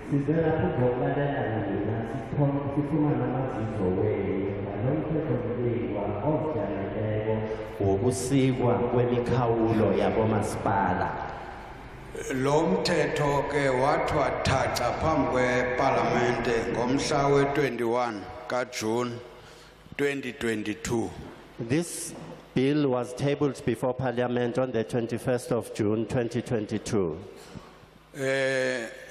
Sivela ukuvokalalela mina sifumana amazizo wenu ngalomthethomlingwa ojaneleko wokusikwa kwemikhawulo yabomasipala. Lo mthetho ke wathwa thatha phambi kweParlamente ngomhla we-21 kaJune 2022. This bill was tabled before Parliament on the 21st of June 2022.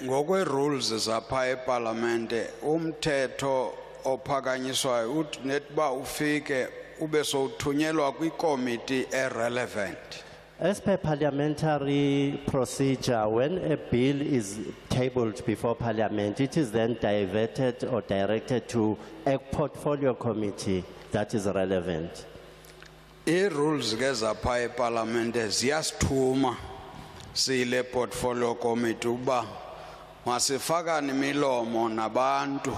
Ngokwe rules zapha eParlamente umthetho ophakanyiswayo uthi netba ufike ube sowuthunyelwa kwikomiti irrelevant. As per parliamentary procedure, when a bill is tabled before Parliament, it is then diverted or directed to a portfolio committee that is relevant. I-rules ke zapha eParlamente ziyasithuma sile portfolio committee uba masifakane imilomo nabantu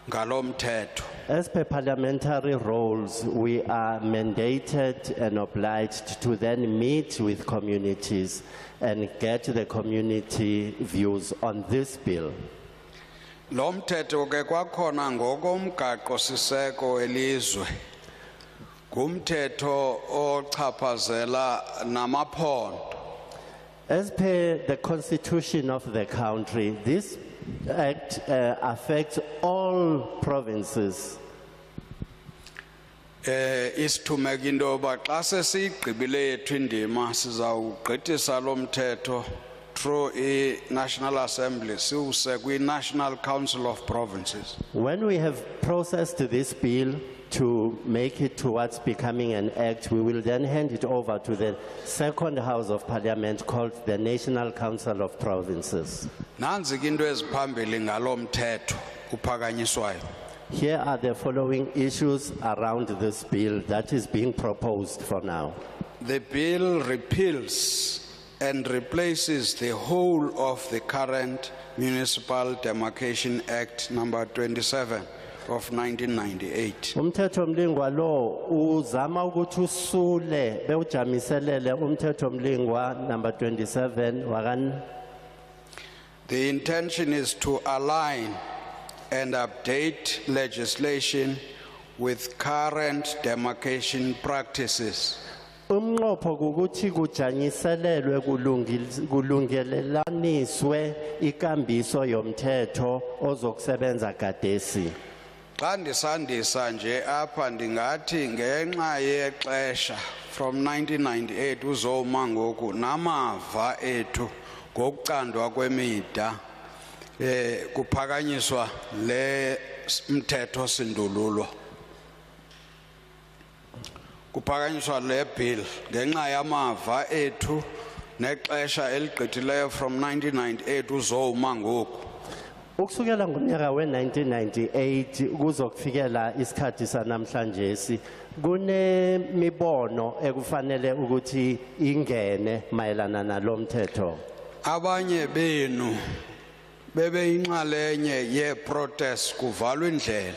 ngalomthetho. As per parliamentary rules, we are mandated and obliged to then meet with communities and get the community views on this bill. Lo mthetho ke kwakhona ngokomgaqo siseko elizwe. Ngumthetho ochaphazela namaphondo. As per the constitution of the country, this act affects all provinces. Isithumeka into yoba xa sesiyigqibile yethu indima sizawugqithisa lo mthetho through i-National Assembly siwuse kwi-National Council of Provinces. When we have processed this bill to make it towards becoming an act, we will then hand it over to the second House of Parliament called the National Council of Provinces. Nanzi ke into eziphambili ngalo mthetho uphakanyiswayo. Here are the following issues around this bill that is being proposed for now. The bill repeals and replaces the whole of the current Municipal Demarcation Act number 27 of 1998. Umthethomlingwa lo uzama ukuthi usule bewujamiselele umthethomlingwa number 27 wakan. The intention is to align and update legislation with current demarcation practices. Umnqopho ukuthi kujanyiselelwe kulungelelaniswe ikambiso yomthetho ozokusebenza gadesi. Xa ndisandisa nje apha ndingathi ngenxa yexesha from 1998 uzoma ngoku namava ethu ngokucandwa kwemida kuphakanyiswa le mthetho sindululo. Kuphakanyiswa le bill ngenxa yamava ethu nexesha eligqithileyo from 1998 uzoma ngoku. Ukusukela ngonyaka we-1998 kuzokufikela isikhathi sanamhlanje kunemibono ekufanele ukuthi ingene mayelana nalomthetho. Abanye benu bebeyinxalenye ye-protest kuvalwa indlela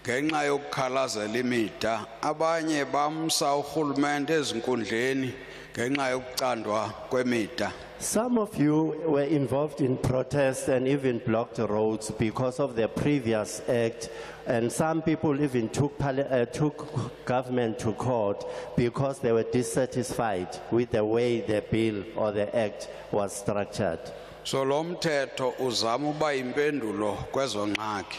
ngenxa yokukhalazela imida. Abanye bamsa urhulumente ezinkundleni ngenxa yokucandwa kwemida. Some of you were involved in protests and even blocked roads because of the previous act, and some people even took government to court because they were dissatisfied with the way the bill or the act was structured. So lo mthetho uzama uba impendulo kwezo ngxaki.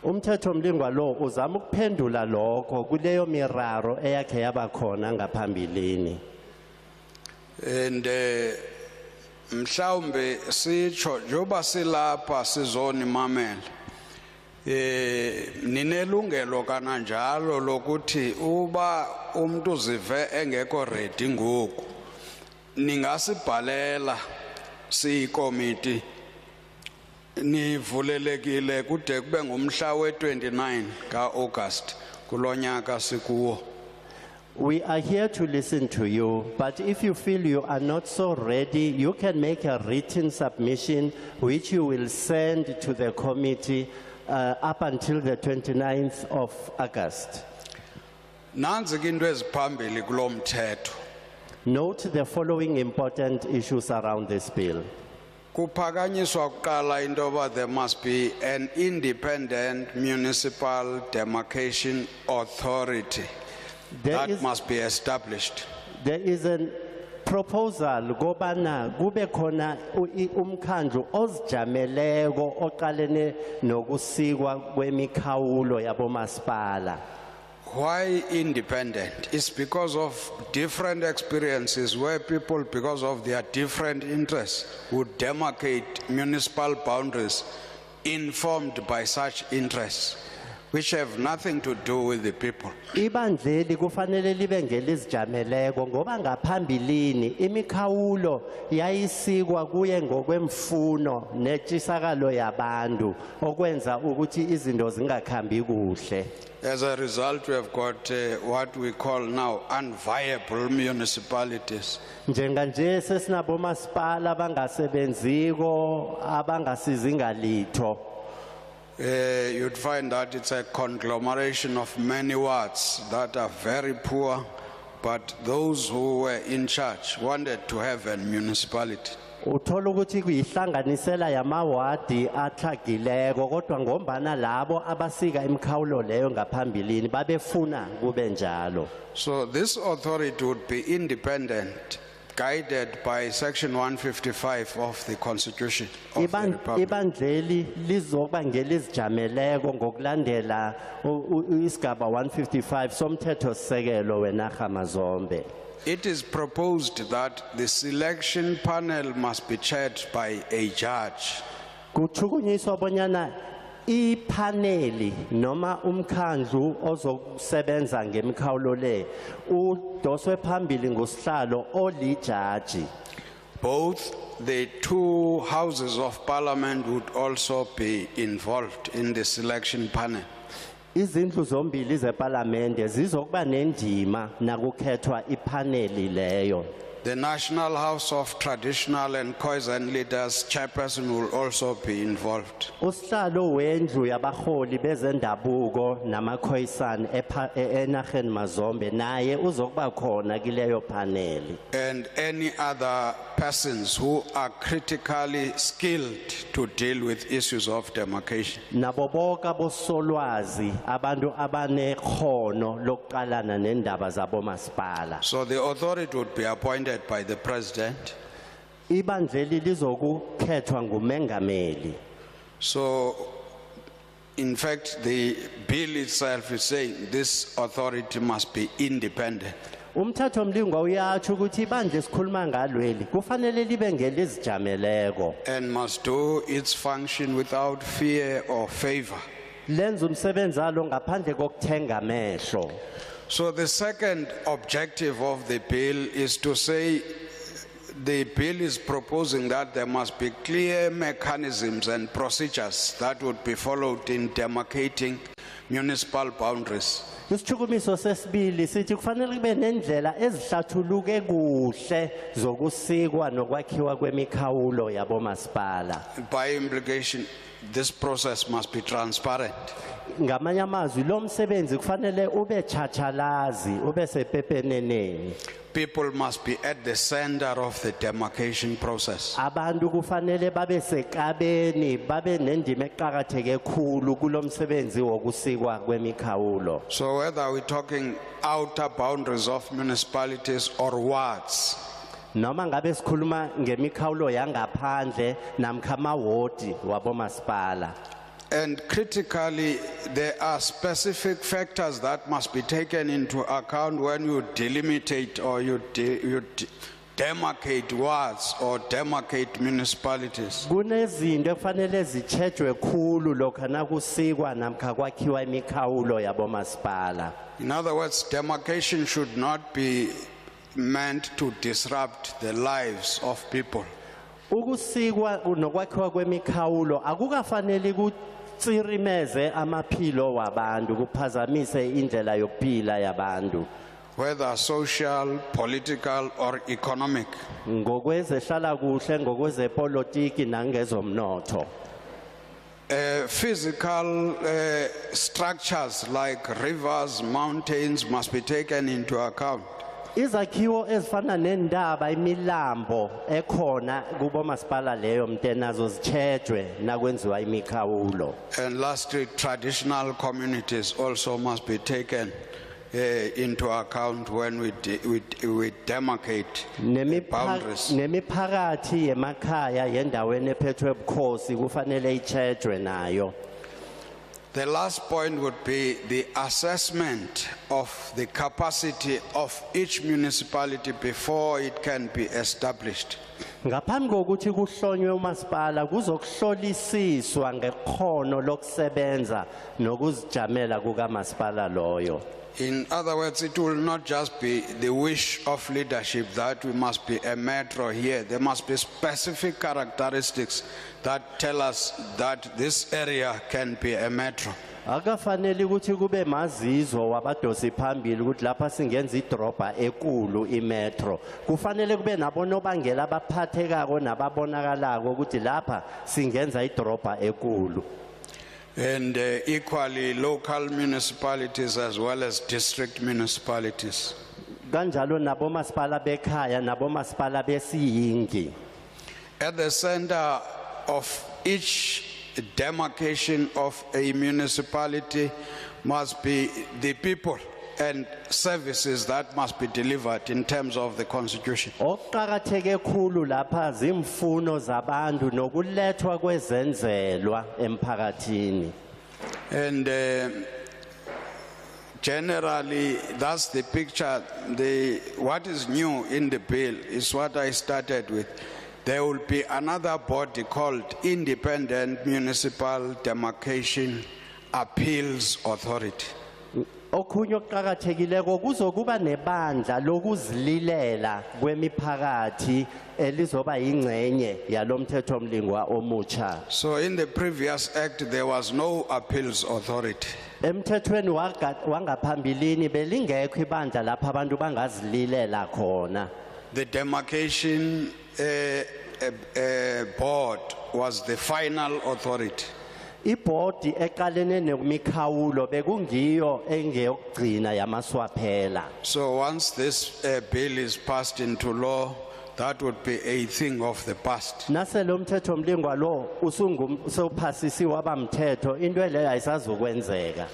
Umthethomlingwa lo uzama ukuphendula lokho kuleyo miraro eyakhe yabakhona ngaphambilini. And mhlawumbe sitsho njoba silapha sizoni mamela ninelungelo kananjalo lokuthi uba umuntu uzive engekho ready ngoku ningasibhalela siyikomiti nivulelekile kude kube ngumhla we-29 kaAugust kulonyaka sikuwo. We are here to listen to you, but if you feel you are not so ready, you can make a written submission which you will send to the committee up until the 29th of August. Nanzi ke into eziphambili kulo mthetho. Note the following important issues around this bill. Kuphakanyiswa kuqala into yoba there must be an independent municipal demarcation authority that must be established. There is a proposal gobana kube khona umkhandlu ozijameleko oqalene nokusikwa kwemikhawulo yabomasipala. Why independent? It's because of different experiences where people, because of their different interests, would demarcate municipal boundaries informed by such interests, which have nothing to do with the people. Ibandleli kufanele libe ngelizijameleko ngoba ngaphambilini imikhawulo yayisikwa kuye ngokwemfuno netshisakalo yabantu okwenza ukuthi izinto zingakhambi kuhle. As a result, we have got what we call now unviable municipalities. Njenganje sesinabomasipala abangasebenziko abangasizinga litho. You'd find that it's a conglomeration of many wards that are very poor, but those who were in charge wanted to have a municipality. Uthola ukuthi kuyihlanganisela yamawadi athagileko kodwa ngombana labo abasika imikhawulo leyo ngaphambilini babefuna kube njalo. So this authority would be independent, guided by section 155 of the Constitution of the Republic. Ibandleli lizokuba ngelizijameleko ngokulandela isigaba 155 somthetho sisekelo wenarha mazombe. It is proposed that the selection panel must be chaired by a judge. Kuchukunyiswa bonyana ipaneli noma umkhandlu ozokusebenza ngemikhawulo le udoswe phambili ngosihlalo olijaji. Both the two houses of parliament would also be involved in the selection panel. Izindlu zombili zeparlamente zizokuba nendima nakukhethwa ipaneli leyo. The National House of Traditional and Cohesion Leaders chairperson will also be involved. Usihlalo wendlu yabaholi bezendabuko namakhoyisana enarheni mazombe naye uzokuba khona kileyo paneli. And any other persons who are critically skilled to deal with issues of demarcation. Nabo bonke abosolwazi abantu abanekhono lokuqalana nendaba zabomasipala. So the authority would be appointed by the president. Ibandleli lizokukhethwa ngumengameli. So in fact the bill itself is saying this authority must be independent. Umthetho mlingwa uyatsho ukuthi ibandla esikhuluma ngalweli kufanele libe ngelizijameleko. And must do its function without fear or favor. Lenza umsebenzi walo ngaphandle kokuthenga amehlo. So the second objective of the bill is to say the bill is proposing that there must be clear mechanisms and procedures that would be followed in demarcating municipal boundaries. Isichukumiso sesibili sithi kufanele kube nendlela ezihlathuluke kuhle zokusikwa nokwakhiwa kwemikhawulo yabomasipala. By implication, this process must be transparent. Ngamanye amazwi lo msebenzi kufanele ube tshachalazi ube sepepeneneni. People must be at the center of the demarcation process. Abantu kufanele babe sekabeni babe nendima eqhakatheke khulu kulomsebenzi wokusikwa kwemikhawulo. So whether we're talking outer boundaries of municipalities or wards, Noma ngabe sikhuluma ngemikhawulo yangaphandle namkha amawodi wabomasipala. and critically there are specific factors that must be taken into account when you delimitate or you demarcate wards or demarcate municipalities. Kunezinto ekufanele zitshejwe khulu lokho nakusikwa namkha kwakhiwa imikhawulo yabomasipala. In other words, demarcation should not be meant to disrupt the lives of people. Ukusikwa nokwakhiwa kwemikhawulo akukafanele kutsirimeze amaphilo wabantu kuphazamise indlela yokuphila yabantu. Whether social, political or economic. Ngokwezehlala kuhle ngokwezepolitiki nangezomnotho. Physical structures like rivers, mountains must be taken into account. Izakhiwo ezifana nendaba imilambo ekhona kubo masipala leyo mtenazo zitshejwe nakwenziwa imikhawulo. And lastly, traditional communities also must be taken into account when we demarcate boundaries. Nemiphakathi yemakhaya yendaweni ephethwe bukhosi kufanele itshejwe nayo. The last point would be the assessment of the capacity of each municipality before it can be established. Ngaphambi kokuthi kuhlonywe umasipala kuzokuhlolisiswa ngekhono lokusebenza nokuzijamela kukamasipala loyo. In other words, it will not just be the wish of leadership that we must be a metro here. There must be specific characteristics that tell us that this area can be a metro. Akafanele ukuthi kube mazizo wabadosi phambili ukuthi lapha singenza idrobha ekulu imetro. Kufanele kube nabonobangela abaphathekako nababonakalako ukuthi lapha singenza idrobha ekulu. And equally local municipalities as well as district municipalities. Kanjalo nabomasipala bekhaya nabomasipala besiyingi. At the center of each demarcation of a municipality must be the people and services that must be delivered in terms of the constitution. Okuqakatheke khulu lapha zimfuno zabantu nokulethwa kwezenzelwa emphakathini. And generally that's the picture. What is new in the bill is what I started with. There will be another body called Independent Municipal Demarcation Appeals Authority. Okhunye okuqakathekileko kuzokuba nebandla lokuzililela kwemiphakathi elizoba ingcenye yalomthethomlingwa omutsha. So in the previous act there was no appeals authority. Emthethweni wangaphambilini belingekho ibandla lapha abantu bangazililela khona. The demarcation board was the final authority. Ibhodi eqalene nemikhawulo bekungiyo engeyokugcina yamaswaphela. So once this bill is passed into law, that would be a thing of the past. Naselo mthethomlingwa lo usewuphasisiwe abamthetho into leyo ayisazokwenzeka.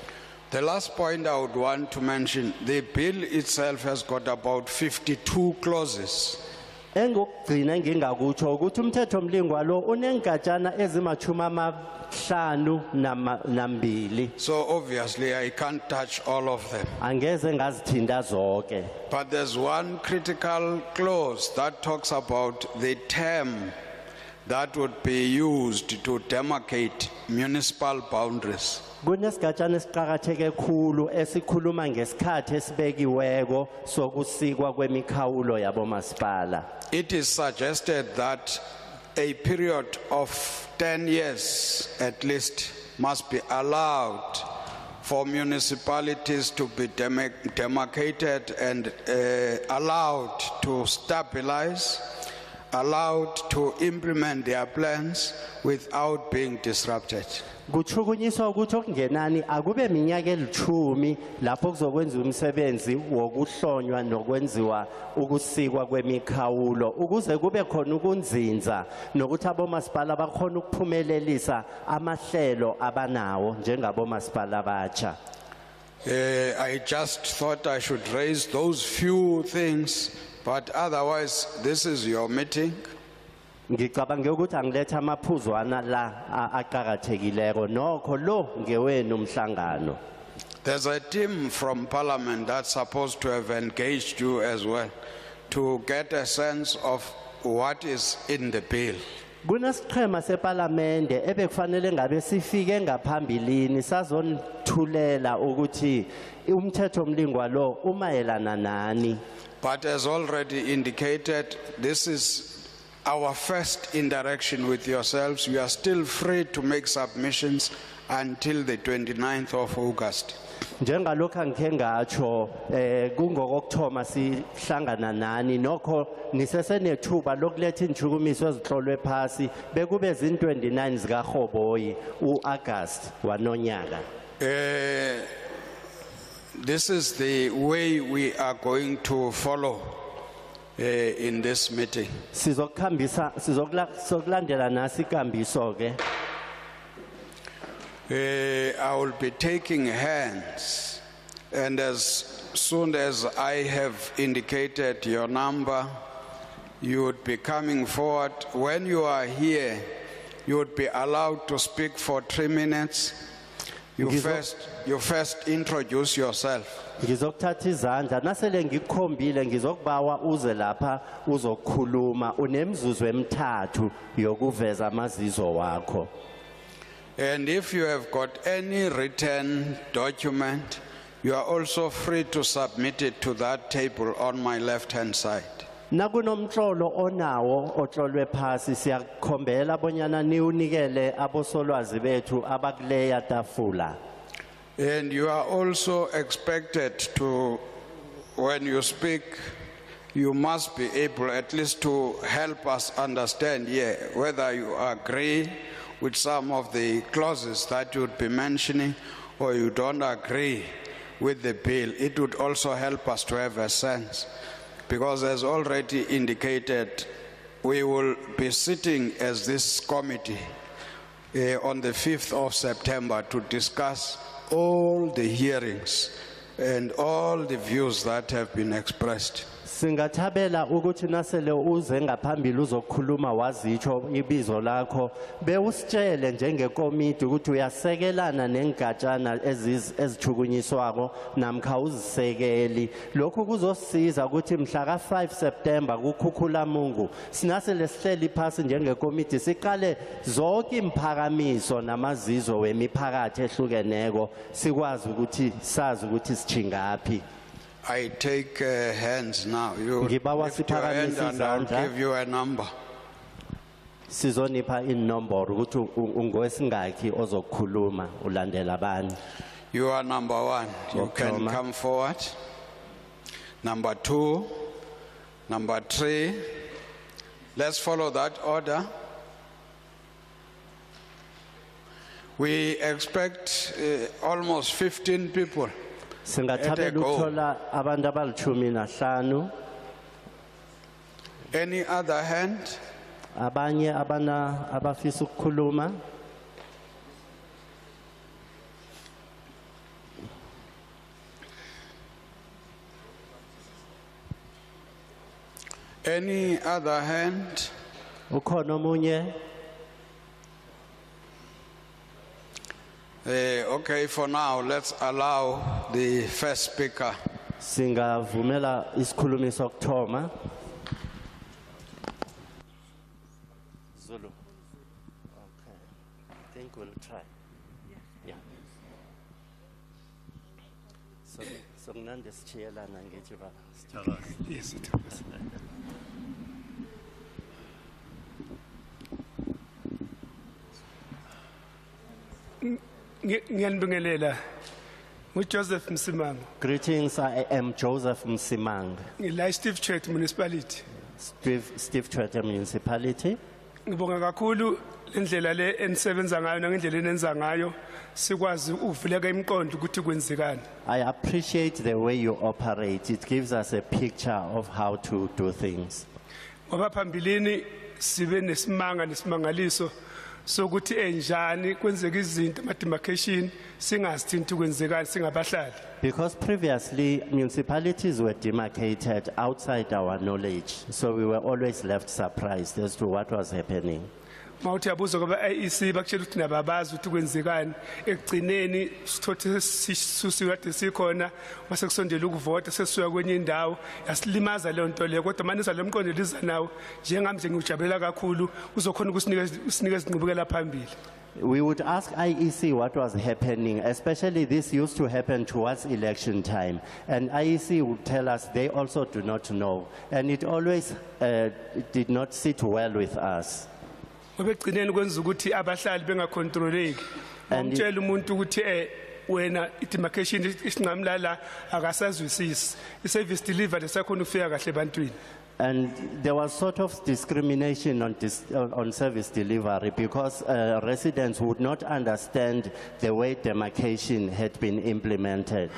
The last point I would want to mention, the bill itself has got about 52 clauses. Engokugcina ngingakutsho ukuthi umthethomlingwa lo unengatshana ezimachuma 5 So obviously I can't touch all of them. Angeze ngazithinta zonke. But there's one critical clause that talks about the term that would be used to demarcate municipal boundaries. Kunesigatshana esiqhakatheke khulu esikhuluma ngesikhathi esibekiweko sokusikwa kwemikhawulo yabomasipala. It is suggested that a period of 10 years at least must be allowed for municipalities to be demarcated and allowed to stabilize, allowed to implement their plans without being disrupted. Kuchukunyiswa ukuthi okungenani akube minyaka 10 lapho kuzokwenziwa umsebenzi wokuhlonywa nokwenziwa ukusikwa kwemikhawulo ukuze kube khona ukunzinza nokuthi abomasipala bakhona ukuphumelelisa amahlelo abanawo njengabomasipala abatsha. I just thought I should raise those few things, but otherwise this is your meeting. Ngicabanga ukuthi angiletha amaphuzwana la aqhakathekileko nokho lo ngewenu umhlangano. There's a team from Parliament that's supposed to have engaged you as well to get a sense of what is in the bill. Kunesiqhema seParliamente ebekufanele ngabe sifike ngaphambilini sazonithulela ukuthi umthethomlingwa lo umayelana nani. But as already indicated, this is our first interaction with yourselves. You are still free to make submissions until the 29th of August. Njengalokho angikhe ngatsho kungokuthoma sihlangana nani nokho nisesenethuba lokuletha injukumiso ezihlolwe phasi bekube zin29 zika Rhoboyi uAugust wanonyaka. This is the way we are going to follow in this meeting. Sizokulandela nasi ikambiso ke. I will be taking hands, and as soon as I have indicated your number, you would be coming forward. When you are here, you would be allowed to speak for 3 minutes. You first introduce yourself. Ngizokuthatha izandla nasele ngikukhombile ngizokubawa uze lapha uzokhuluma unemzuzu emithathu yokuveza amazizo wakho. And if you have got any written document, you are also free to submit it to that table on my left-hand side. Nakunomhlolo onawo otlolwe phasi siyakukhombela bonyana niunikele abosolwazi bethu abakuleya tafula. And you are also expected to, when you speak, you must be able at least to help us understand whether you agree with some of the clauses that you would be mentioning or you don't agree with the bill. It would also help us to have a sense. Because as already indicated, we will be sitting as this committee on the 5th of September to discuss all the hearings and all the views that have been expressed. Singathabela ukuthi nasele uze ngaphambili uzokhuluma wazitsho ibizo lakho bewusitshele njengekomiti ukuthi uyasekelana nengatshana ezichukunyiswako namkha uzisekeli. Lokhu kuzosiza ukuthi mhla ka 5 September kukhukhula Mungu sinasele sihleli phasi njengekomiti siqale zonke imphakamiso namazizo wemiphakathi ehlukeneko sikwazi ukuthi sazi ukuthi sichingapi. I take hands now. You lift your hand and I'll give you a number. Sizonipha inombolo ukuthi ungowesingakhi ozokhuluma ulandela bani. You are number 1. You can come forward. Number 2, number 3. Let's follow that order. We expect almost 15 people. Singathabela ukuthola abantu abalithumi nahlanu. Any other hand? Abanye abafisa ukukhuluma. Any other hand? Ukhona omunye? Okay, for now, let's allow the first speaker. Singavumela isikhulumi sokuthoma. Zulu. Okay. I think we'll try. Yeah. So nande sichiyelana ngethi baba. Yes, it is. Ngiyanibingelela. Joseph Msimang. Greetings, I am Joseph Msimang. Ngila Steve Church Municipality. Steve Church Municipality. Ngibonga kakhulu indlela le enisebenza ngayo nangendlela enenza ngayo sikwazi uvuleka imiqondo ukuthi kwenzekani. I appreciate the way you operate. It gives us a picture of how to do things. Ngoba phambilini sibe nesimanga nesimangaliso sokuthi enjani kwenzeka izinto ama demarcation singazithinti kwenzekani singabahlali. Because previously municipalities were demarcated outside our knowledge, so we were always left surprised as to what was happening. Mawuthi abuzo ngoba IEC bakutshela ukuthi nababazi ukuthi kwenzekani ekugcineni sithothe sisusiwe kade sikhona mase kusondela ukuvota sesisuka kwenye indawo yasilimaza le nto le kodwa manisa lemqondeliza nawo njengami nje ngijabulela kakhulu uzokhona ukusinika izinqubekela phambili. We would ask IEC what was happening, especially this used to happen towards election time. And IEC would tell us they also do not know. And it always did not sit well with us. Obegcineni kwenza ukuthi abahlali bengacontroleki. Umtshela umuntu ukuthi wena demarcation isinqamlala akasazwisisi. I-service delivery sekhona ufika kahle ebantwini. And there was sort of discrimination on service delivery because residents would not understand the way demarcation had been implemented.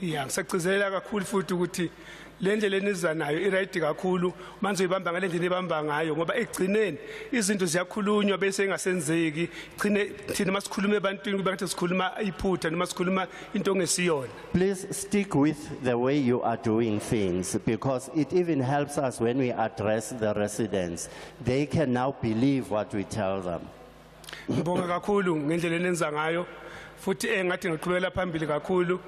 Yeah, ngisagcizelela kakhulu futhi ukuthi le ndlela eniza nayo iright kakhulu manje uyibamba ngale ndlela ebamba ngayo ngoba egcineni izinto ziyakhulunywa bese engasenzeki gcine thina masikhuluma ebantwini bathi sikhuluma iphutha noma sikhuluma into ongesiyona. Please stick with the way you are doing things, because it even helps us when we address the residents. They can now believe what we tell them. Ngibonga kakhulu ngendlela enenza ngayo futhi ngathi ngiqhubekela phambili kakhulu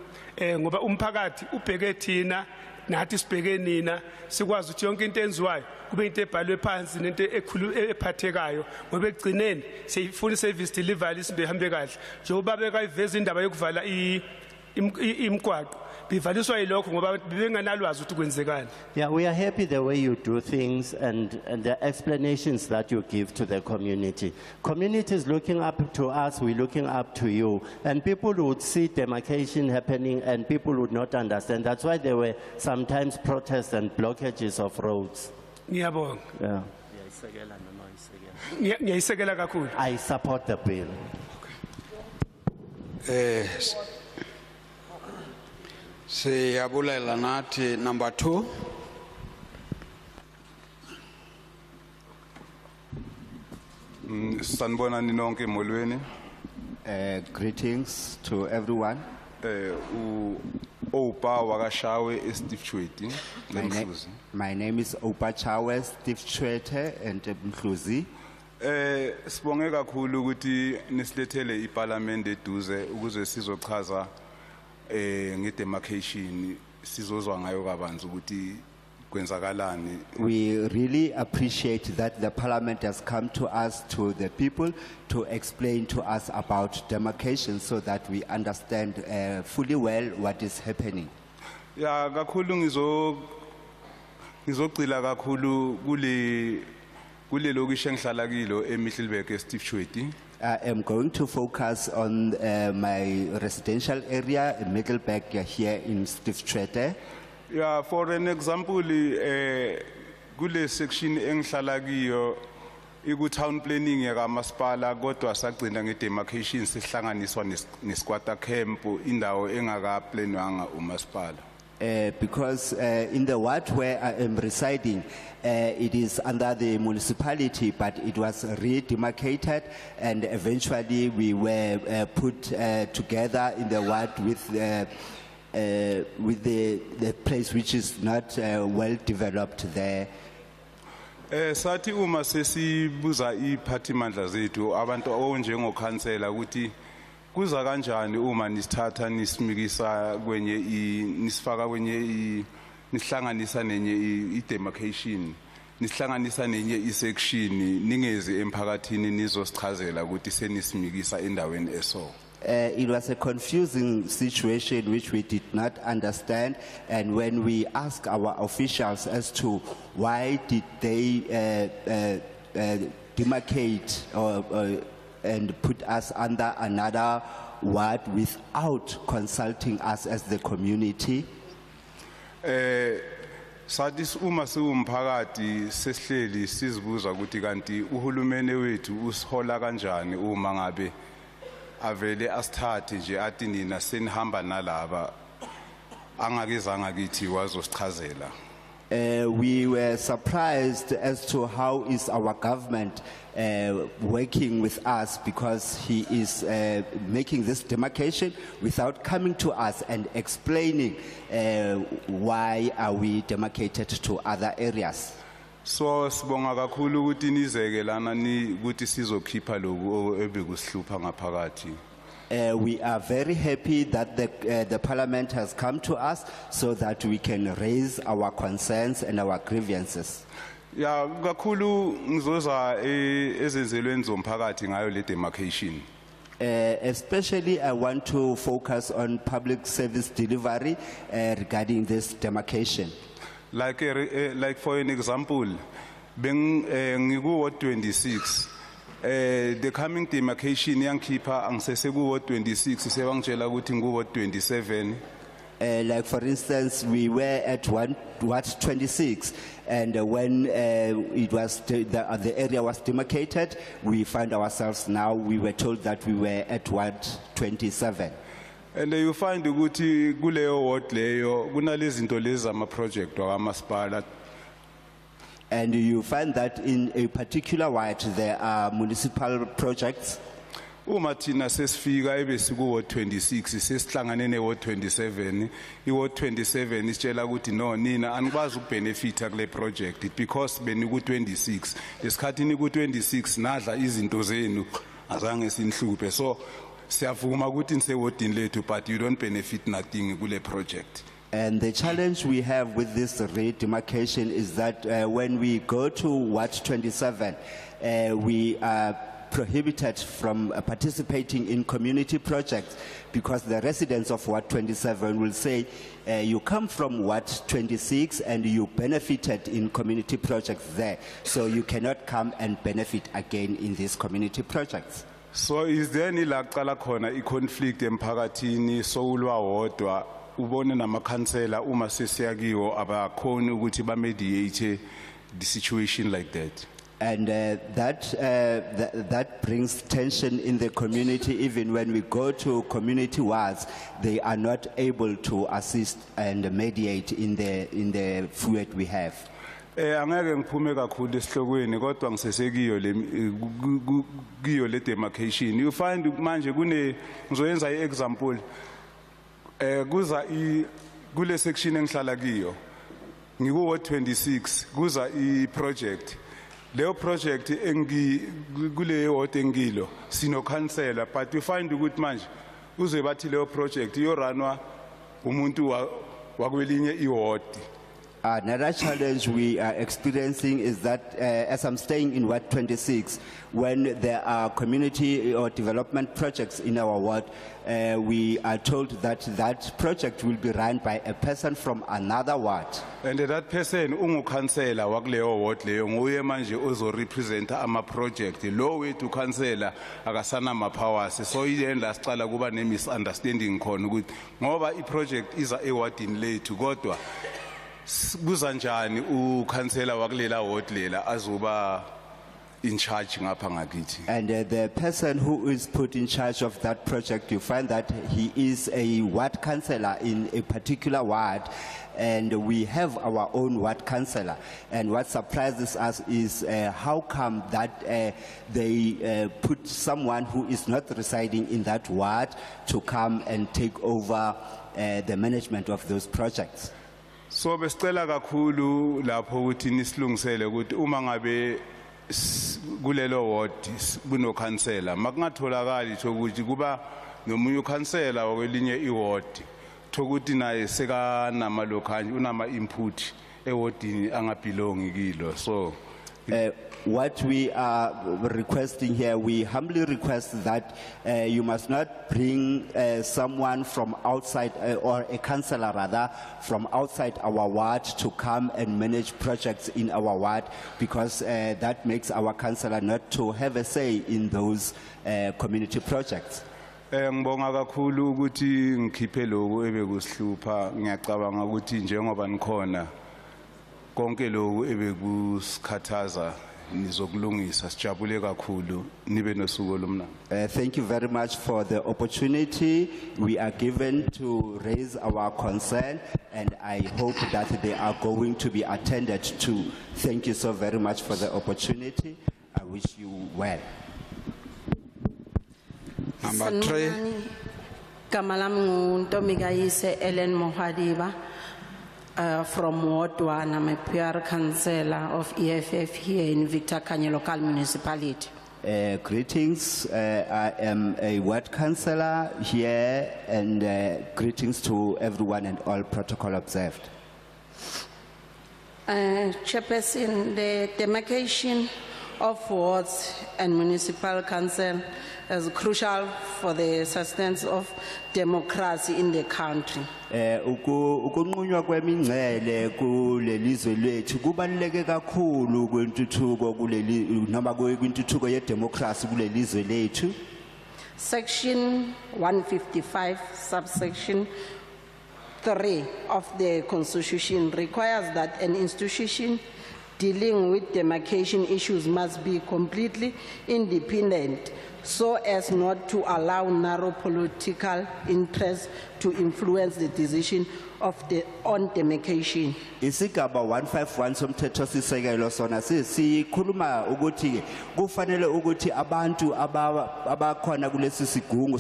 ngoba umphakathi ubheke thina nathi sibheke nina sikwazi ukuthi yonke into enziwayo kube into ebhalwe phansi nento ephathekayo ngoba egcineni siyifuna service delivery isimbe ihambe kahle njengoba bekayiveza indaba yokuvala imigwaqo bivaliswa yilokho ngoba benganalwazi ukuthi kwenzekani. Yeah, we are happy the way you do things and the explanations that you give to the community. Community is looking up to us, we're looking up to you. And people would see demarcation happening and people would not understand. That's why there were sometimes protests and blockages of roads. Ngiyabonga. Yeah. Ngiyayisekela kakhulu. I support the bill. Siyabulela nathi number 2. Sanibona ninonke molweni. Greetings to everyone. Opa wakashawe Steve My name is Opa Chawe, Steve Chwete, and Mhluzi. Sibonge kakhulu ukuthi nisilethele iParliament eduze ukuze sizochaza ngedemarcation sizozwa ngayo kabanzi ukuthi kwenzakalani. We really appreciate that the Parliament has come to us, to the people, to explain to us about demarcation so that we understand fully well what is happening. Ya kakhulu ngizogcila kakhulu kule lokishi engihlala kilo eMiddelburg Steve Chweti. I am going to focus on my residential area in Middelburg here in Steve Chwete. Yeah, for an example, kule section engihlala kiyo town planning yaka masipala kodwa sagcina ngedemarcation sihlanganiswa nesquatter camp indawo engakaplanwanga umasipala. Because in the ward where I am residing, it is under the municipality, but it was re-demarcated, and eventually we were put together in the ward with the place which is not well developed there. Sathi uma sesibuza iphathimandla zethu abantu onjengo councillor ukuthi kuza kanjani uma nisithatha nisimikisa kwenye nisifaka kwenye nisihlanganisa nenye demarcation nisihlanganisa nenye section ningeze emphakathini nizosichazela ukuthi senisimikisa endaweni eso. It was a confusing situation which we did not understand, and when we asked our officials as to why did they demarcate and put us under another ward without consulting us as the community. Sadis uma siwumphakathi sesihleli sizibuza ukuthi kanti uhulumene wethu usihola kanjani uma ngabe avele asithathe nje athi nina senihamba nalaba angakezanga kithi wazosichazela. We were surprised as to how is our government working with us, because he is making this demarcation without coming to us and explaining why are we demarcated to other areas. So sibonga kakhulu ukuthi nizeke lana ni ukuthi sizokhipha lokho ebekusihlupha ngaphakathi. We are very happy that the Parliament has come to us so that we can raise our concerns and our grievances. Ya kakhulu ngizoza ezenzelweni zomphakathi ngayo le demarcation. Especially I want to focus on public service delivery regarding this demarcation. Like for an example, ngiku Ward 26. The coming demarcation yangikhipha angisese ku Ward 26 sebangitshela ukuthi ngu Ward 27. Like for instance, we were at Ward 26, and when it was the area was demarcated, we found ourselves now. We were told that we were at Ward 27. And you find ukuthi kuleyo ward leyo kunalezinto lezi ama project wakamasipala. And you find that in a particular ward there are municipal projects. Uma thina sesifika ebesiku ward 26 sesihlangane ne ward 27 I ward 27 isitshela ukuthi no nina anikwazi ukubenefita kule project because beni ku 26 lesikhathini ku 26 nadla izinto zenu azange sinhluphe so siyavuma ukuthi nise wardini lethu but you don't benefit nothing kule project. And the challenge we have with this redemarcation is that when we go to Ward 27, we are prohibited from participating in community projects because the residents of Ward 27 will say, you come from Ward 26 and you benefited in community projects there, so you cannot come and benefit again in these community projects. So is there any laqala khona I conflict emphakathini sokulwa wodwa ubone namakhansela uma sesiyakiwo abakhona ukuthi ba mediate the situation like that? And that brings tension in the community. Even when we go to community wards, they are not able to assist and mediate in the fluid we have. Angeke ngiphume kakhulu esihlokweni kodwa ngisesekiyo le demarcation. You find manje ngizoyenza iexample kuza kule section engihlala kiyo ngiku ward 26 kuza iproject leyo project kule ward engilo sino councillor but you find ukuthi manje uze bathi leyo project iyoranwa umuntu wakwelinye iward. Another challenge we are experiencing is that as I'm staying in Ward 26, when there are community or development projects in our ward, we are told that that project will be run by a person from another ward. And that person councillor wakuleyo ward leyo nguye manje ozo represent ama project lo wethu councillor akasana ma powers so yenda sicala kuba ne misunderstanding khona ukuthi ngoba I project iza ewardini lethu kodwa kuzanjani ukhansela wakulela ward lela azoba in charge ngapha ngakithi. And the person who is put in charge of that project, you find that he is a ward councillor in a particular ward, and we have our own ward councillor. And what surprises us is how come that they put someone who is not residing in that ward to come and take over the management of those projects. So besicela kakhulu lapho ukuthi nisilungisele ukuthi uma ngabe kulelo ward kuno councillor makungatholakali ukuthi kuba nomunye ukhansela wakwelinye iward thokuthi naye seka nama lokhanje unama input ewardini angabelongi kilo. So what we are requesting here, we humbly request that you must not bring someone from outside or a councillor rather from outside our ward to come and manage projects in our ward, because that makes our councillor not to have a say in those community projects. Ngibonga kakhulu ukuthi ngikhiphe lokho ebekusihlupha. Ngiyacabanga ukuthi njengoba nikhona konke lokho ebekusikhathaza nizokulungisa sijabule kakhulu nibe nosuku olumnandi. Thank you very much for the opportunity we are given to raise our concern, and I hope that they are going to be attended to. Thank you so very much for the opportunity. I wish you well. Number 3. Kamalam Ntomigayise Ellen Mohadiba. From Ward 1, I'm a PR councillor of EFF here in Victor Kanye Local Municipality. Greetings, I am a ward councillor here, and greetings to everyone and all protocol observed. Chairperson, the demarcation of wards and municipal council is crucial for the sustenance of democracy in the country. Ukunqunywa kwemingcele kulelizwe lethu kubaluleke kakhulu kwentuthuko noma kwintuthuko yedemocracy kulelizwe lethu. Section 155 subsection 3 of the Constitution requires that an institution dealing with demarcation issues must be completely independent so as not to allow narrow political interests to influence the decision on demarcation. Isigaba 151 somthetho sisekelo sona sikhuluma ukuthi kufanele ukuthi abantu abakhona kulesi sigungu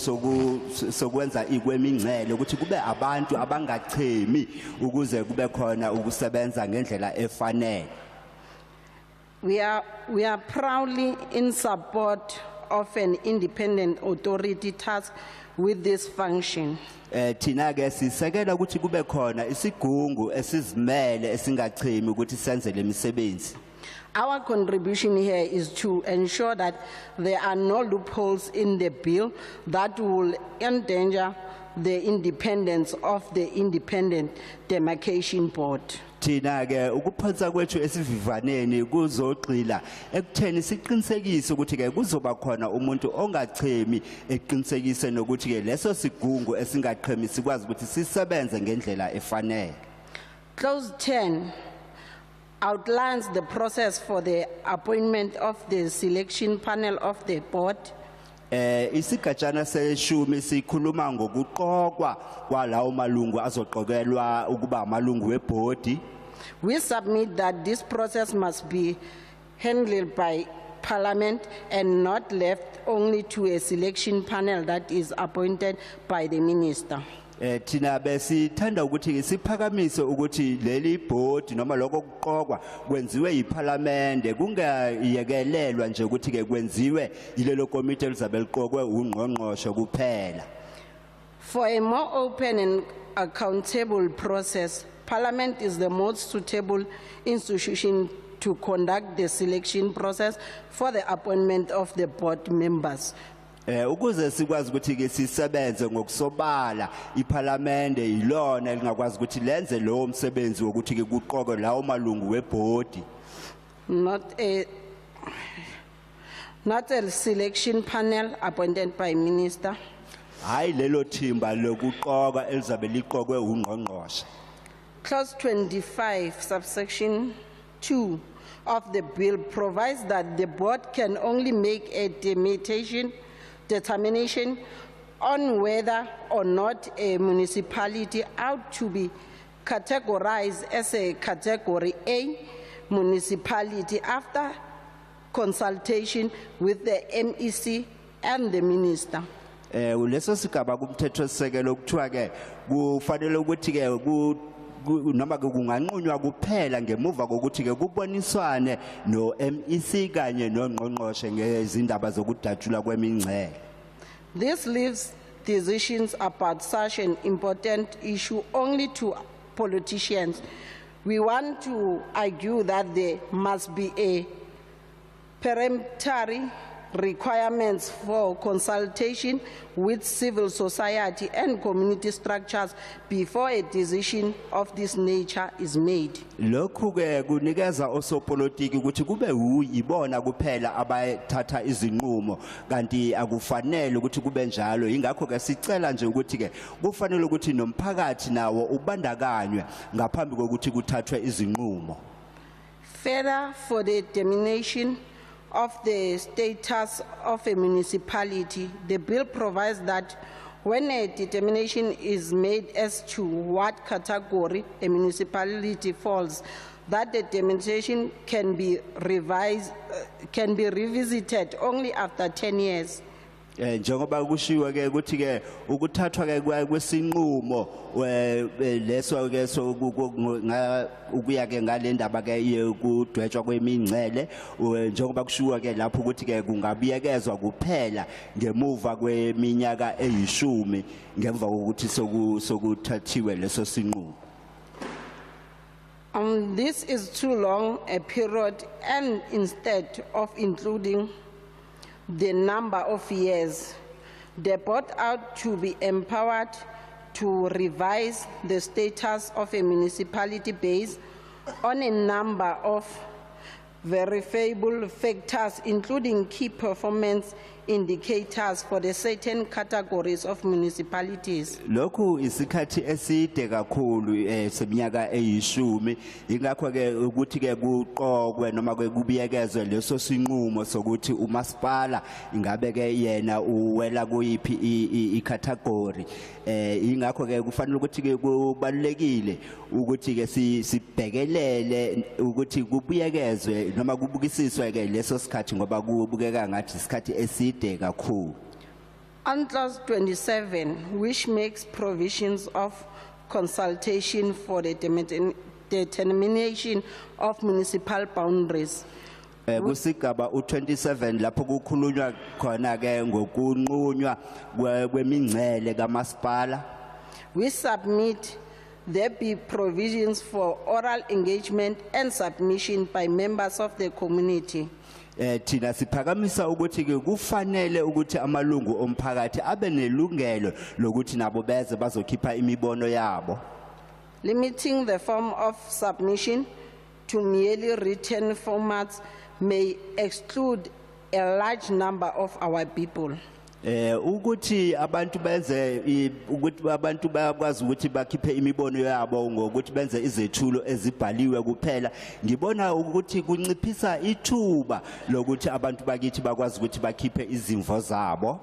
sokwenza ikwemingcele ukuthi kube abantu abangachemi ukuze kube khona ukusebenza ngendlela efanele. We are proudly in support of an independent authority tasked with this function. Tina ke sisekela ukuthi kube khona isigungu esizimele esingachemi ukuthi senze lemisebenzi. Our contribution here is to ensure that there are no loopholes in the bill that will endanger the independence of the Independent Demarcation Board. Tina ke ukuphansa kwethu esivivaneni kuzogxila ekutheni siqinisekise ukuthi ke kuzoba khona umuntu ongachemi eqinisekise nokuthi ke leso sigungu esingachemi sikwazi ukuthi sisebenze ngendlela efanele. Clause 10 outlines the process for the appointment of the selection panel of the board. Isigajana seshumi sikhuluma ngokuqokwa kwalawo malungu azoqokelwa ukuba amalungu webhodi. We submit that this process must be handled by Parliament and not left only to a selection panel that is appointed by the minister. Tina besithanda ukuthi siphakamise ukuthi leli board noma lokho kuqokwa kwenziwe yiParliament kungayekelelwa nje ukuthi ke kwenziwe yilelo committee elizabe liqokwe ungqongqoshe kuphela. For a more open and accountable process, Parliament is the most suitable institution to conduct the selection process for the appointment of the board members. Ukuze sikwazi ukuthi ke sisebenze ngokusobala iParliament yilona elingakwazi ukuthi lenze lo msebenzi wokuthi ke kuqoke lawo malungu webhodi. Not a selection panel appointed by minister. Hayi lelo thimba lokuqoka elizabe liqokwe ungqongqoshe. Clause 25 subsection 2 of the bill provides that the board can only make a determination on whether or not a municipality ought to be categorized as a category A municipality after consultation with the MEC and the minister. Leso sigaba kumthetho sisekelo kuthiwa ke kufanele ukuthi ke noma kunganqunywa kuphela ngemuva kokuthi ke kuboniswane no MEC kanye nongqongqoshe ngezindaba zokudatshulwa kwemingcele. This leaves decisions about such an important issue only to politicians. We want to argue that there must be a peremptory requirements for consultation with civil society and community structures before a decision of this nature is made. Lokhu ke kunikeza osopolitiki ukuthi kube yibona kuphela abayithatha izinqumo kanti akufanele ukuthi kube njalo ingakho ke sicela nje ukuthi ke kufanele ukuthi nomphakathi nawo ubandakanywe ngaphambi kokuthi kuthathwe izinqumo. Further, for the determination of the status of a municipality, the bill provides that when a determination is made as to what category a municipality falls, that determination can be revisited only after 10 years. Njengoba kushiwo ke ukuthi ke ukuthathwa ke kwesinqumo leso ke ukuya ke ngalendaba ke kudwetshwa kwemingcele njengoba kushiwo ke lapho ukuthi ke kungabiyekezwa kuphela ngemuva kweminyaka eyishumi ngemva kokuthi sokuthathiwe leso sinqumo. This is too long a period, and instead of including the number of years, the board ought to be empowered to revise the status of a municipality based on a number of verifiable factors, including key performance indicators for the certain categories of municipalities. Lokhu isikhathi eside kakhulu seminyaka eyishumi ingakho ke ukuthi ke kuqokwe noma ke kubiyekezwe leso sinqumo sokuthi umasipala ingabe ke yena uwela kuyipi icategory ingakho ke kufanele ukuthi ke kubalekile ukuthi ke sibhekelele ukuthi kubiyekezwe noma kubukisiswe ke leso sikhathi ngoba kubukeka ngathi isikhathi eside kakhulu. On clause 27, which makes provisions of consultation for the determination of municipal boundaries. Kusigaba u27 lapho kukhulunywa khona ke ngokunqunywa kwemingcele kamasipala. We submit there be provisions for oral engagement and submission by members of the community. Tina siphakamisa ukuthi ke kufanele ukuthi amalungu omphakathi abe nelungelo lokuthi nabo beze bazokhipha imibono yabo. Limiting the form of submission to merely written formats may exclude a large number of our people. Ukuthi abantu benze ukuthi abantu bayakwazi ukuthi bakhiphe imibono yabo ngokuthi benze izethulo ezibhaliwe kuphela ngibona ukuthi kunciphisa ithuba lokuthi abantu bakithi bakwazi ukuthi bakhiphe izimvo zabo.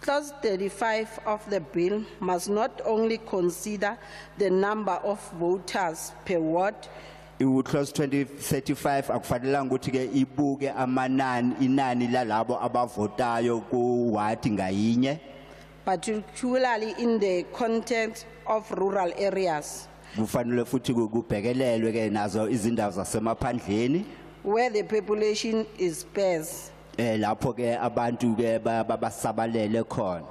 Clause 35 of the bill must not only consider the number of voters per ward. Clause 2035 akufanelanga ukuthi ke ibuke inani lalabo abavotayo ku ward ngayinye, particularly in the context of rural areas kufanele futhi kubhekelelwe ke nazo izindawo zasemaphandleni where the population is sparse. Lapho ke abantu ke basabalele khona.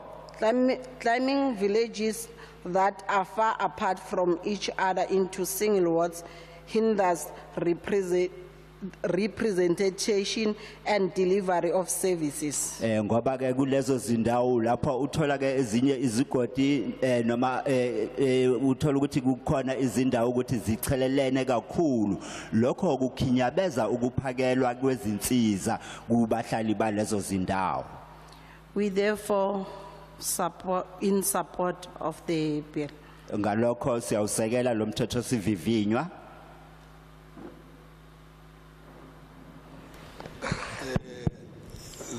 Climbing villages that are far apart from each other into single wards hinders representation and delivery of services. Ngoba ke kulezo zindawo lapho uthola ke ezinye izigodi noma uthola ukuthi kukhona izindawo ukuthi zichelelene kakhulu lokho kukhinyabeza ukuphakelwa kwezinsiza kubahlali balezo zindawo. We therefore in support of the bill. Ngalokho siyawusekela lo mthetho sivivinywa.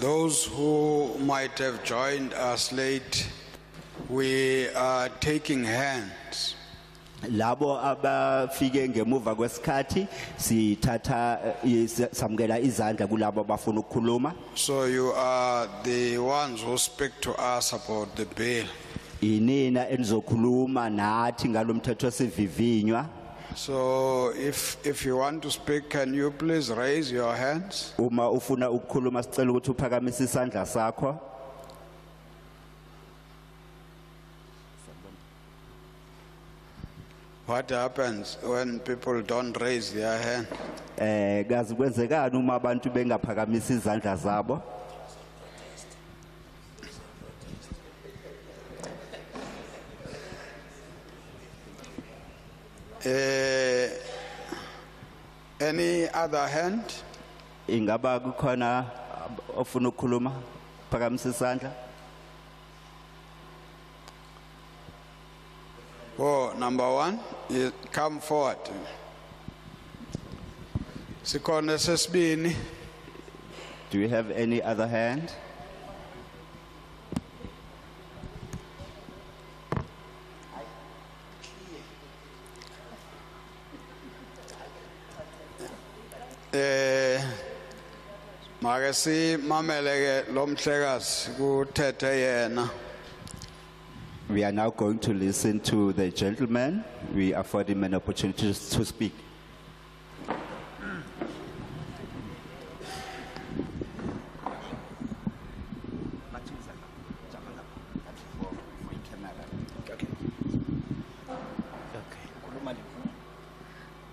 Those who might have joined us late, we are taking hands. Labo abafike ngemuva kwesikhathi sithatha samukela izandla kulabo abafuna ukukhuluma. So you are the ones who speak to us about the bill. Inina enizokhuluma nathi ngalomthetho sivivinywa. So if you want to speak, can you please raise your hands? Uma ufuna ukukhuluma sicela ukuthi uphakamise isandla sakho. What happens when people don't raise their hand? Gazi kwenzekani uma abantu bengaphakamisa izandla zabo? Any other hand? Ingaba kukhona ofuna ukukhuluma? Phakamisa isandla. Oh, number one, you come forward. Sikhona sesibini. Do you have any other hand? Magasi mameleke lomhlekazi kuthethe yena. We are now going to listen to the gentleman. We afford him an opportunity to speak.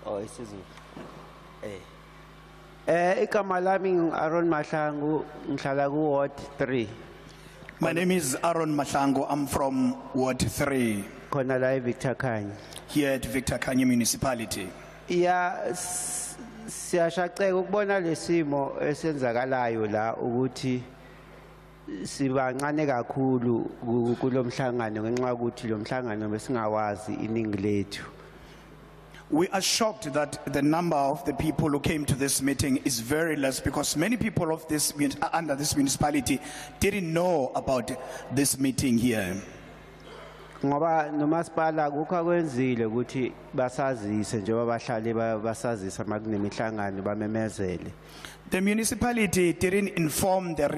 Oh, isiZulu. Igama lami ngu-Aaron Mahlangu, ngihlala ku Ward 3. My name is Aaron Mahlango. I'm from Ward 3, Khona la eVictor Khanye. here at Victor Kanye Municipality. Yeah, Siyashaqeka ukubona lesimo esenzakalayo la ukuthi sibancane kakhulu kulomhlangano ngenxa ukuthi lo mhlangano besingawazi iningi lethu. We are shocked that the number of the people who came to this meeting is very less because many people of this under this municipality didn't know about this meeting here. Ngoba nomasipala kukho kwenzile ukuthi basazise njengoba bahlali basazisa makunemihlangano bamemezele. The municipality didn't inform the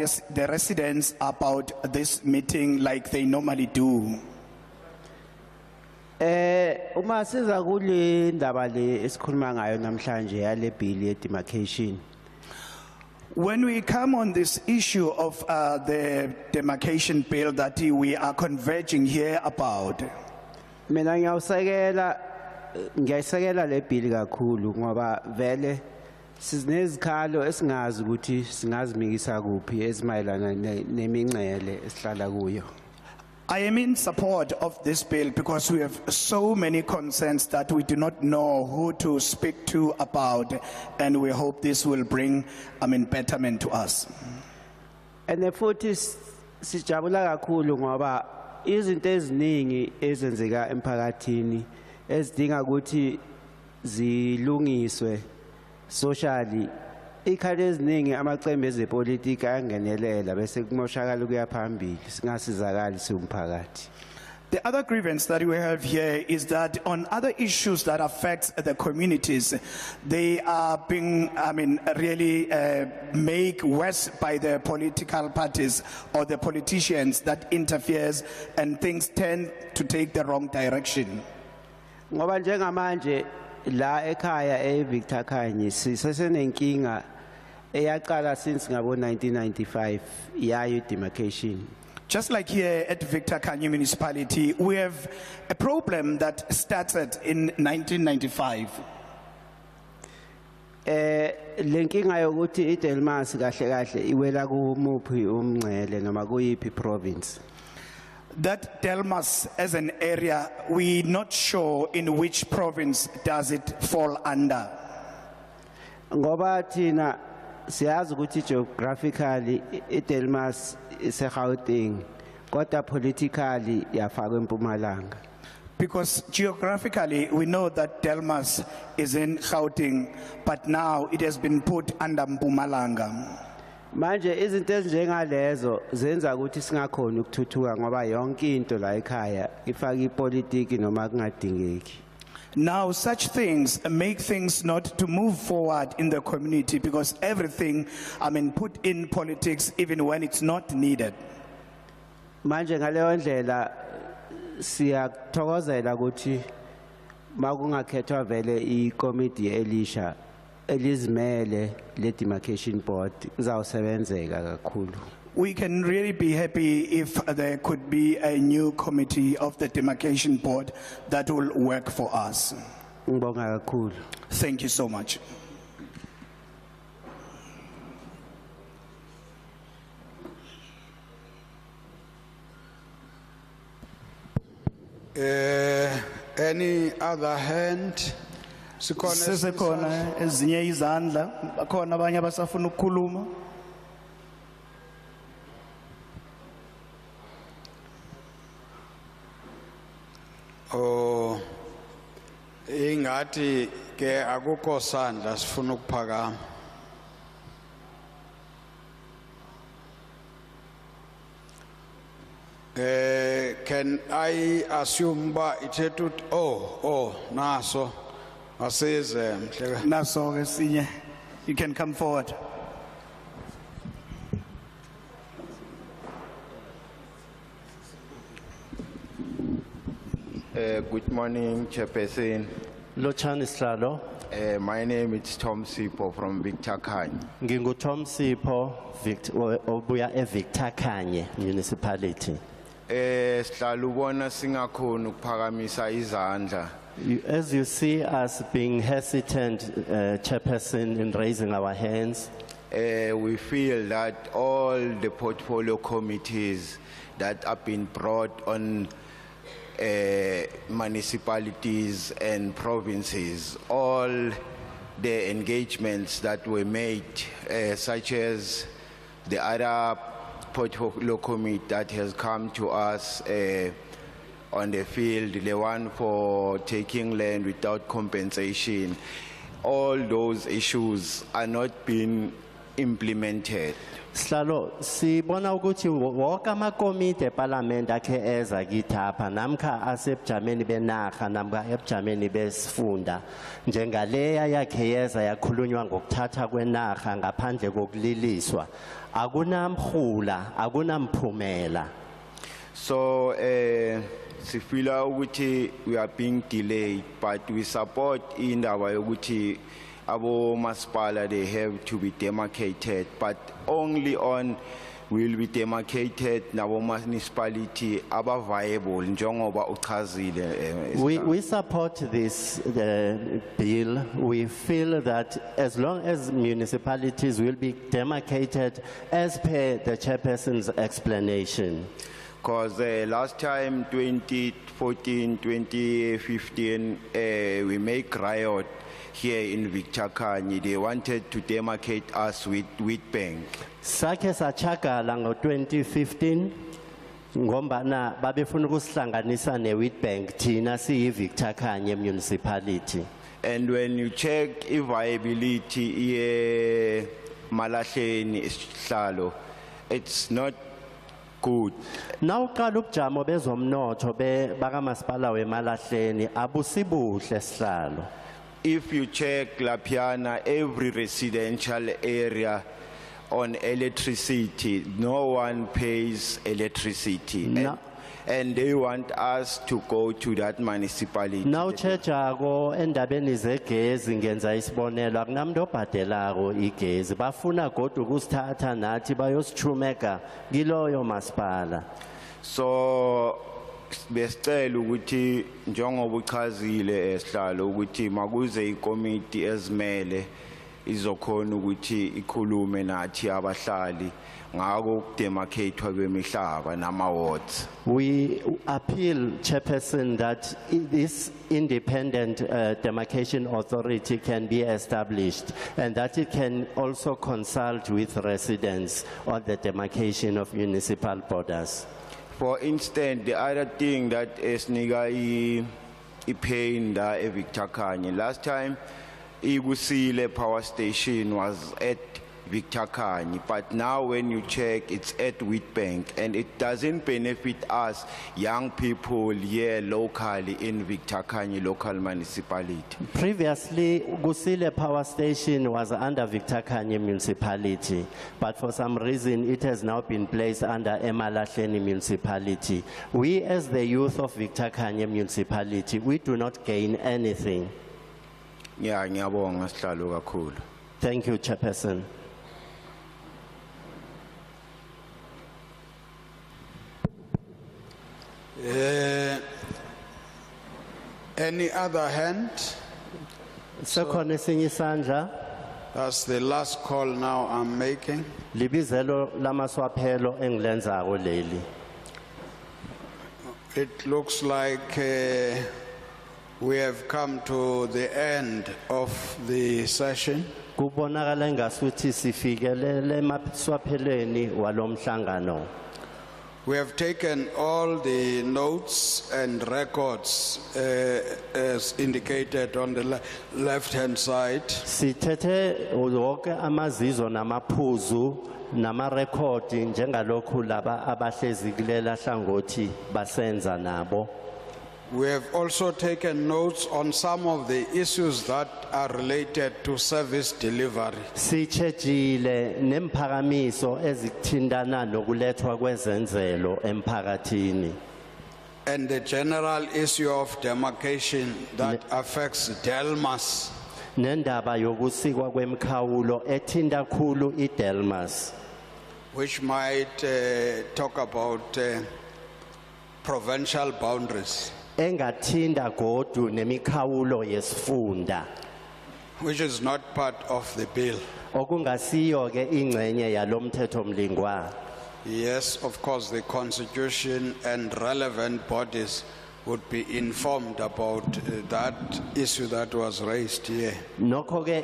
residents about this meeting like they normally do. Uma siza kule ndaba le esikhuluma ngayo namhlanje yale bill ye demarcation. When we come on this issue of the demarcation bill that we are converging here about, Mina ngiyayisekela le bill kakhulu ngoba vele sizinezikhalo esingazi ukuthi singazimikisa kuphi ezimayelana nemingcele esihlala kuyo. I am in support of this bill because we have so many concerns that we do not know who to speak to about, and we hope this will bring, betterment to us. And futhi sijabula kakhulu ngoba izinto eziningi ezenzeka emphakathini ezidinga ukuthi zilungiswe socially. Ikhali eziningi amaqembu ezepolitiki ayangenelela bese kumoshakala ukuya phambili singasizakali siwumphakathi. The other grievance that we have here is that on other issues that affect the communities, they are being, really made worse by the political parties or the politicians that interferes and things tend to take the wrong direction. Ngoba njengamanje la ekhaya eVictor Khanye sisesenenkinga eyaqala since ngabo 1995 yayo demarcation. Just like here at Victor Khanye municipality, we have a problem that started in 1995. Lenkinga yokuthi iDelmas kahle kahle iwela kumuphi umngcele noma kuyiphi province. That Delmas as an area, we're not sure in which province does it fall under. Ngoba thina siyazi ukuthi geographically iDelmas iseGauteng kodwa politically yafakwa eMpumalanga. Because geographically we know that Delmas is in Gauteng, but now it has been put under Mpumalanga. Manje izinto ezinjengalezo zenza ukuthi singakhona ukuthuthuka ngoba yonke into la ekhaya ifaka ipolitiki noma kungadingeki. Now such things make things not to move forward in the community because everything, put in politics even when it's not needed. Manje ngaleyo ndlela siyathokozela ukuthi makungakhethwa vele ikomiti elisha elizimele le demarcation board izawusebenzeka kakhulu. We can really be happy if there could be a new committee of the demarcation board that will work for us. Ngibonga kakhulu. Thank you so much. Any other hand? Sisekhona ezinye izandla, bakhona abanye abasafuna ukukhuluma. Oh, ingathi ke akukho sandla sifuna ukuphakama. Can I assume ba ithethu naso asize mhleka. Naso ke sinye, you can come forward. Good morning, Chairperson. Lochani Slalo. My name is Tom Sipo from Victor Khanye. Ngingu Tom Sipho, obuya eVictor Khanye municipality. Sihlala ubona singakhona ukuphakamisa izandla. As you see us being hesitant, Chairperson, in raising our hands, We feel that all the portfolio committees that have been brought on municipalities and provinces, all the engagements that were made, such as the other portfolio committee that has come to us on the field, the one for taking land without compensation. All those issues are not being implemented. Sihlalo sibona ukuthi wonke amakomiti eParliament akhe eza kithapha namkha asebujameni benarha namkha ebujameni besifunda njengaleya yakhe yeza yakhulunywa ngokuthatha kwenarha ngaphandle kokuliliswa akunamhula akunamphumela. So, sifila ukuthi we are being delayed, but we support indaba yokuthi abo masipala they have to be demarcated, but only on will be demarcated nabo municipality aba viable njengoba uchazile. We support this bill. We feel that as long as municipalities will be demarcated as per the chairperson's explanation. Because last time, 2014, 2015, we make riot here in Victakani. They wanted to demarcate us with Bank. Sakhe sachakala ngo 2015 ngombana babefuna ukusihlanganisa neWheatbank thina siyi Victakani municipality. And when you check viability ye Malahleni Sihlalo, it's not good. Now uqala ubujamo bezomnotho bakamasipala weMalahleni abusibuhle sihlalo. If you check Lapiana, every residential area on electricity, no one pays electricity. And they want us to go to that municipality. Now chechako endabeni zegezi ngenza isibonelo akunamuntu obhadelako igezi bafuna kodwa ukusithatha nathi bayosithumeka kiloyo masipala. So besicela ukuthi njengoba uchazile esihlalo ukuthi makuze ikomiti ezimele izokhona ukuthi ikhulume nathi abahlali ngako ukudemarcatewa kwemihlaba nama wards. We appeal, Chairperson, that this independent demarcation authority can be established and that it can also consult with residents on the demarcation of municipal borders. For instance, the other thing that is niga pain da Victakani. Last time, Igusile power station was at Victakani, but now when you check, it's at Wheatbank, and it doesn't benefit us young people here locally in Victakani local municipality. Previously, Gusile power station was under Victakani municipality, but for some reason it has now been placed under Emalahleni municipality. We as the youth of Victakani municipality, we do not gain anything. Yeah, ngiyabonga sihlalo kakhulu. Thank you, Chairperson. Any other hand? Sekhona esinye isandla. That's the last call now I'm making. Libizelo lamaswaphelo engilenzako leli. It looks like we have come to the end of the session. Kubonakala engasuthi sifikelele emaswaphelweni walomhlangano. We have taken all the notes and records as indicated on the left-hand side. Sithethe wonke amazizo namaphuzu namarekhodi njengalokhu laba abahlezi kulela hlangothi basenza nabo. We have also taken notes on some of the issues that are related to service delivery. Sitshejile nemphakamiso ezithindana nokulethwa kwezenzelo emphakathini. And the general issue of demarcation that affects Delmas. Nendaba yokusikwa kwemkhawulo ethinta khulu iDelmas. Which might talk about provincial boundaries. Engathinda godu nemikhawulo yesifunda. Which is not part of the bill. Okungasiyo ke ingcenye yalomthethomlingwa. Yes, of course, the constitution and relevant bodies would be informed about that issue that was raised here. Nokho ke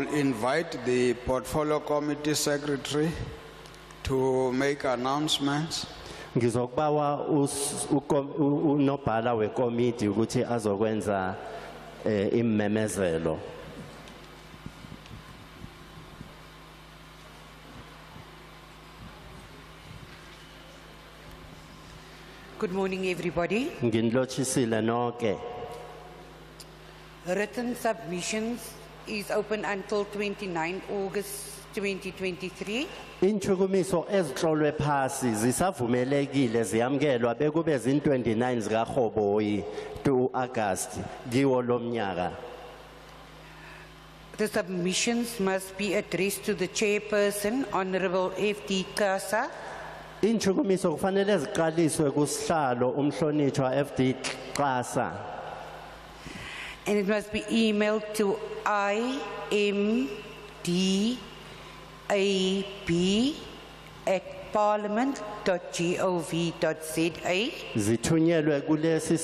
will invite the portfolio committee secretary to make announcements. Ngizokubawa unobhala wekomiti ukuthi azokwenza imemezelo. Good morning, everybody. Nginlothisile nonke. Written submissions is open until 29 August 2023. Inchukumiso ezihlolwe phasi zisavumelekile ziyamkelwa bekube zin29 zikaRhoboyi to August kiwo lomnyaka. The submissions must be addressed to the chairperson, Honorable FD Kasa, Inchukumiso kufanele ziqaliswe kusihlalo umhlonishwa FD Xasa. and it must be emailed to imdab@parliament.gov.za. Zithunyelwe kulesi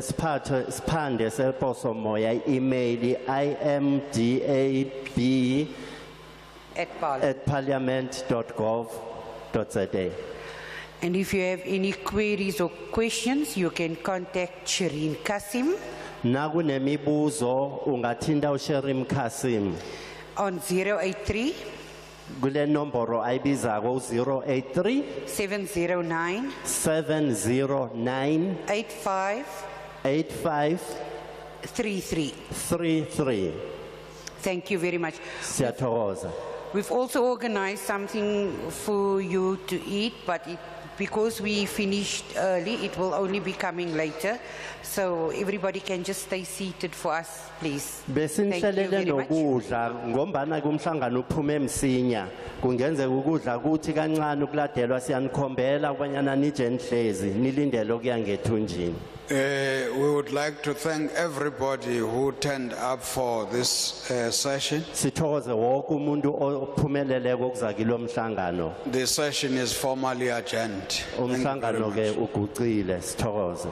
siphande seposo moya email imdab@parliament.gov.za. And if you have any queries or questions, you can contact Shireen Kasim Nakunemibuzo ungathinta uSherim Kasim on 083 kule nomboro ayibizako 083 709 709 8533. 8533. Thank you very much. Siyathokoza. We've also organized something for you to eat, but because we finished early, it will only be coming later. So everybody can just stay seated for us, please. Thank you Besinhlelele very much. nokudla ngombana kumhlangano uphume emsinya kungenzeka ukudla kuthi kancane ukuladelwa siyanikhombela kwanyana nije nihlezi nilindele okuya ngethunjini. We would like to thank everybody who turned up for this session. Sithokoze wonke umuntu ophumeleleko ukuza kilo mhlangano. The session is formally adjourned. Thank you very Umhlangano ke much. ugucile sithokoze.